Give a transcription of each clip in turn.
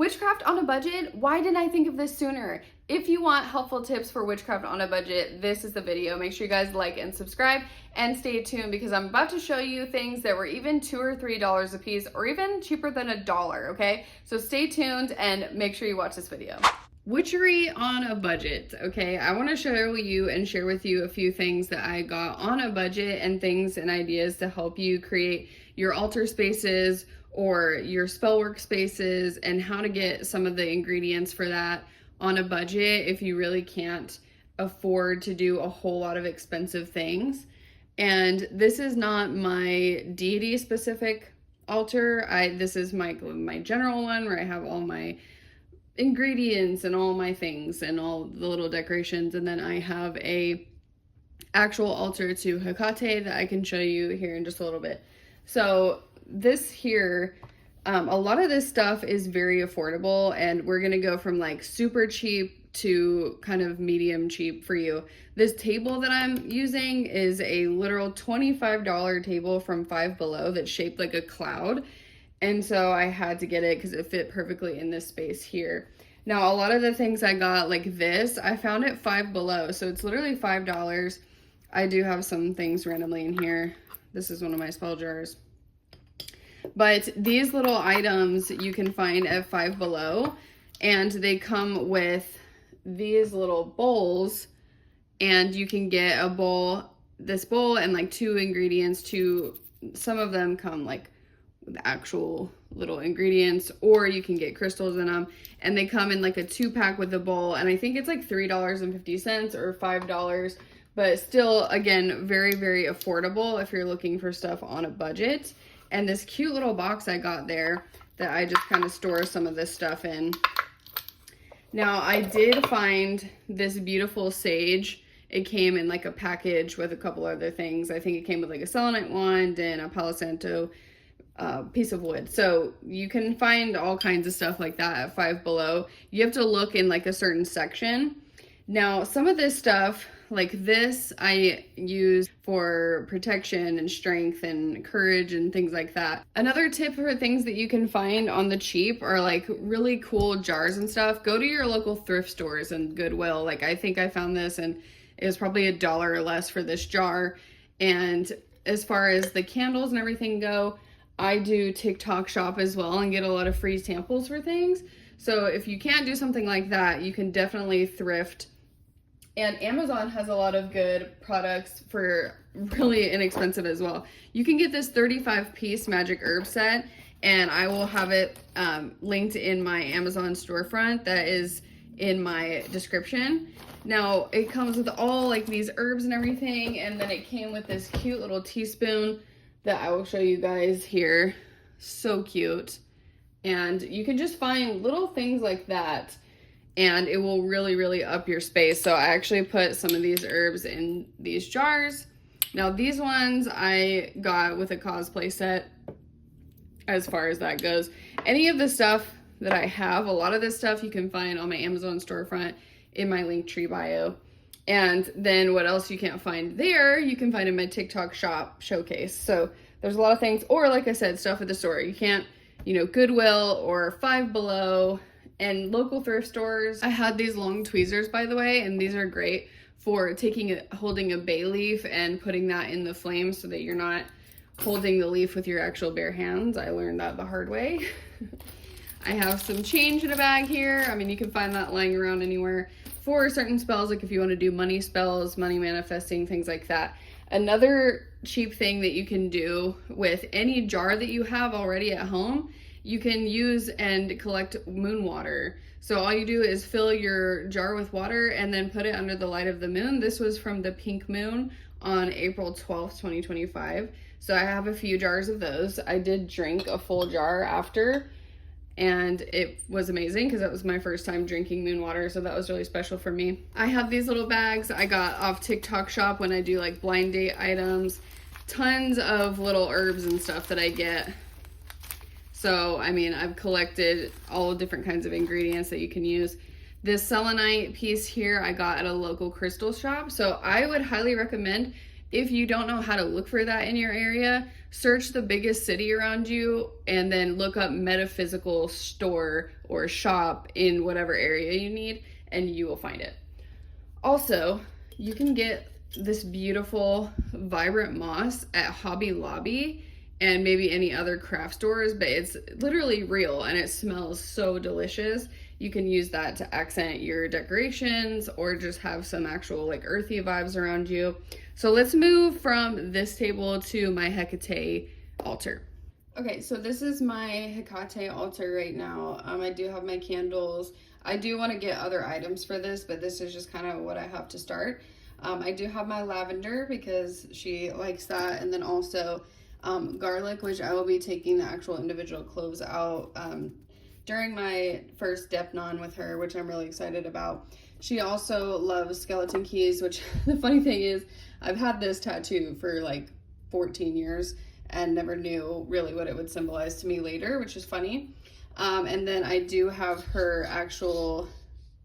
Witchcraft on a budget? Why didn't I think of this sooner? If you want helpful tips for witchcraft on a budget, this is the video. Make sure you guys like and subscribe and stay tuned because I'm about to show you things that were even $2 or $3 a piece or even cheaper than $1, okay? So stay tuned and make sure you watch this video. Witchery on a budget, okay? I want to show you and share with you a few things that I got on a budget and things and ideas to help you create your altar spaces or your spell work spaces and how to get some of the ingredients for that on a budget if you really can't afford to do a whole lot of expensive things. And this is not my deity specific altar. This is my general one where I have all my ingredients and all my things and all the little decorations, and then I have a actual altar to Hecate that I can show you here in just a little bit. So this here, a lot of this stuff is very affordable, and we're gonna go from like super cheap to kind of medium cheap for you. This table that I'm using is a literal $25 table from Five Below that's shaped like a cloud. And so I had to get it because it fit perfectly in this space here. Now, a lot of the things I got like this, I found at Five Below. So it's literally $5. I do have some things randomly in here. This is one of my spell jars. But these little items you can find at Five Below. And they come with these little bowls. And you can get a bowl, this bowl, and like 2 ingredients. Some of them come like the actual little ingredients, or you can get crystals in them, and they come in like a 2-pack with a bowl, and I think it's like $3.50 or $5, but still, again, very, very affordable if you're looking for stuff on a budget. And this cute little box I got there that I just kind of store some of this stuff in. Now, I did find this beautiful sage. It came in like a package with a couple other things. I think it came with like a selenite wand and a Palo Santo piece of wood. So you can find all kinds of stuff like that at Five Below. You have to look in like a certain section. Now, some of this stuff like this I use for protection and strength and courage and things like that. Another tip for things that you can find on the cheap are like really cool jars and stuff. Go to your local thrift stores and Goodwill. Like I think I found this and it was probably $1 or less for this jar. And as far as the candles and everything go, I do TikTok shop as well and get a lot of free samples for things. So if you can't do something like that, you can definitely thrift. And Amazon has a lot of good products for really inexpensive as well. You can get this 35-piece magic herb set, and I will have it linked in my Amazon storefront that is in my description. Now, it comes with all like these herbs and everything, and then it came with this cute little teaspoon that I will show you guys here. So cute. And you can just find little things like that and it will really, really up your space. So I actually put some of these herbs in these jars. Now these ones I got with a cosplay set as far as that goes. Any of the stuff that I have, a lot of this stuff you can find on my Amazon storefront in my Linktree bio. And then what else you can't find there, you can find in my TikTok shop showcase. So there's a lot of things, or like I said, stuff at the store. You can't, Goodwill or Five Below and local thrift stores. I had these long tweezers, by the way, and these are great for holding a bay leaf and putting that in the flame so that you're not holding the leaf with your actual bare hands. I learned that the hard way. I have some change in a bag here. I mean, you can find that lying around anywhere for certain spells, like if you want to do money spells, money manifesting, things like that. Another cheap thing that you can do with any jar that you have already at home, you can use and collect moon water. So all you do is fill your jar with water and then put it under the light of the moon. This was from the pink moon on April 12th, 2025. So I have a few jars of those. I did drink a full jar after, and it was amazing because that was my first time drinking moon water, so that was really special for me. I have these little bags I got off TikTok shop when I do like blind date items. Tons of little herbs and stuff that I get. So, I mean, I've collected all different kinds of ingredients that you can use. This selenite piece here I got at a local crystal shop. So I would highly recommend if you don't know how to look for that in your area, search the biggest city around you and then look up metaphysical store or shop in whatever area you need, and you will find it. Also, you can get this beautiful vibrant moss at Hobby Lobby and maybe any other craft stores, but it's literally real and it smells so delicious. You can use that to accent your decorations or just have some actual like earthy vibes around you. So let's move from this table to my Hecate altar. Okay, so this is my Hecate altar right now. I do have my candles. I do want to get other items for this, but this is just kind of what I have to start. I do have my lavender because she likes that, and then also garlic, which I will be taking the actual individual cloves out during my first Depnon with her, which I'm really excited about. She also loves skeleton keys, which the funny thing is I've had this tattoo for like 14 years and never knew really what it would symbolize to me later, which is funny. And then I do have her actual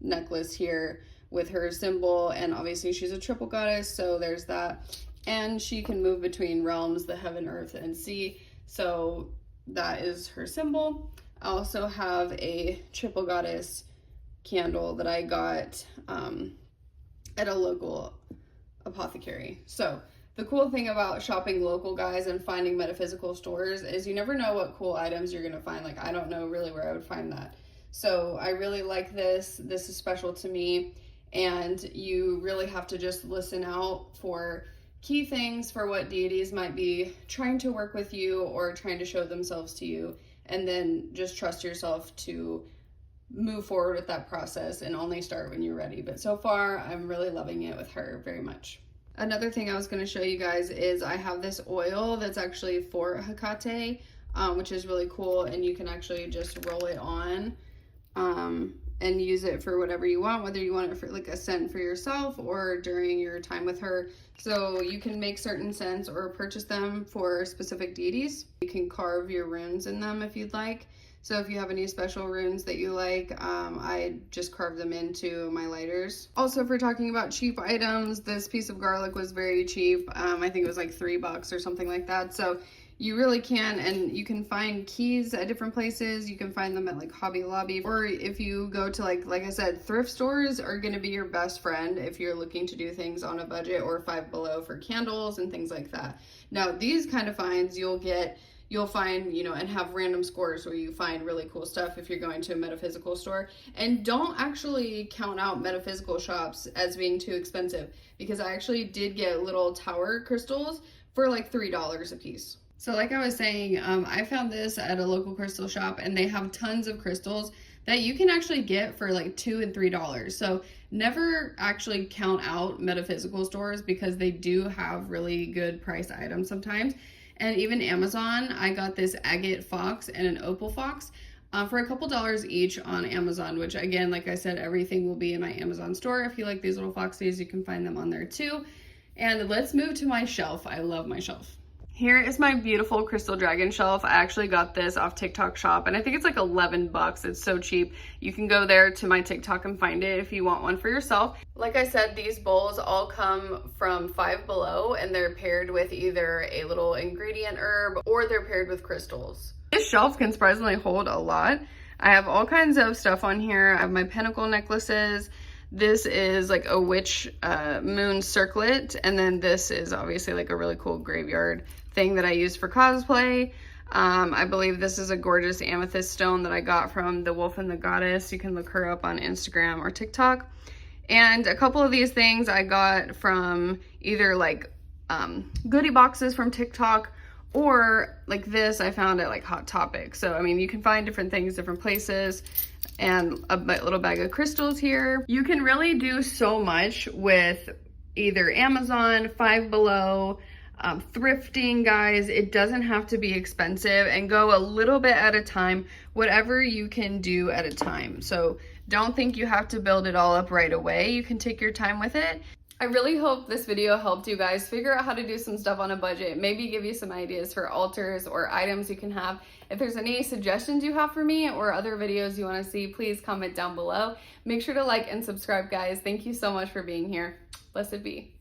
necklace here with her symbol, and obviously she's a triple goddess, so there's that. And she can move between realms, the heaven, earth, and sea, so that is her symbol. I also have a triple goddess candle that I got at a local apothecary. So the cool thing about shopping local, guys, and finding metaphysical stores is you never know what cool items you're gonna find. Like, I don't know really where I would find that. So I really like this. This is special to me, and you really have to just listen out for key things for what deities might be trying to work with you or trying to show themselves to you, and then just trust yourself to move forward with that process and only start when you're ready. But so far, I'm really loving it with her very much. Another thing I was going to show you guys is I have this oil that's actually for Hecate, which is really cool, and you can actually just roll it on and use it for whatever you want, whether you want it for like a scent for yourself or during your time with her. So you can make certain scents or purchase them for specific deities. You can carve your runes in them if you'd like. So if you have any special runes that you like, I just carve them into my lighters. Also, if we're talking about cheap items, this piece of garlic was very cheap. I think it was like $3 or something like that. So you really can, and you can find keys at different places. You can find them at like Hobby Lobby, or if you go to like I said, thrift stores are going to be your best friend if you're looking to do things on a budget, or Five Below for candles and things like that. Now, these kind of finds you'll find, you know, and have random scores where you find really cool stuff if you're going to a metaphysical store. And don't actually count out metaphysical shops as being too expensive, because I actually did get little tower crystals for like $3 a piece. So like I was saying, I found this at a local crystal shop, and they have tons of crystals that you can actually get for like $2 and $3. So never actually count out metaphysical stores, because they do have really good price items sometimes. And even Amazon, I got this agate fox and an opal fox for a couple dollars each on Amazon, which again, like I said, everything will be in my Amazon store. If you like these little foxies, you can find them on there too. And let's move to my shelf. I love my shelf. Here is my beautiful crystal dragon shelf. I actually got this off TikTok shop, and I think it's like 11 bucks. It's so cheap. You can go there to my TikTok and find it if you want one for yourself. Like I said, these bowls all come from Five Below, and they're paired with either a little ingredient herb or they're paired with crystals. This shelf can surprisingly hold a lot. I have all kinds of stuff on here. I have my pentacle necklaces. This is like a witch moon circlet, and then this is obviously like a really cool graveyard thing that I use for cosplay. I believe this is a gorgeous amethyst stone that I got from the Wolf and the Goddess. You can look her up on Instagram or TikTok. And a couple of these things I got from either like goodie boxes from TikTok, or like this I found at like Hot Topic. So I mean, you can find different things different places. And a little bag of crystals here. You can really do so much with either Amazon, Five Below, thrifting, guys. It doesn't have to be expensive, and go a little bit at a time, whatever you can do at a time. So don't think you have to build it all up right away. You can take your time with it. I really hope this video helped you guys figure out how to do some stuff on a budget, maybe give you some ideas for altars or items you can have. If there's any suggestions you have for me or other videos you want to see, please comment down below. Make sure to like and subscribe, guys. Thank you so much for being here. Blessed be.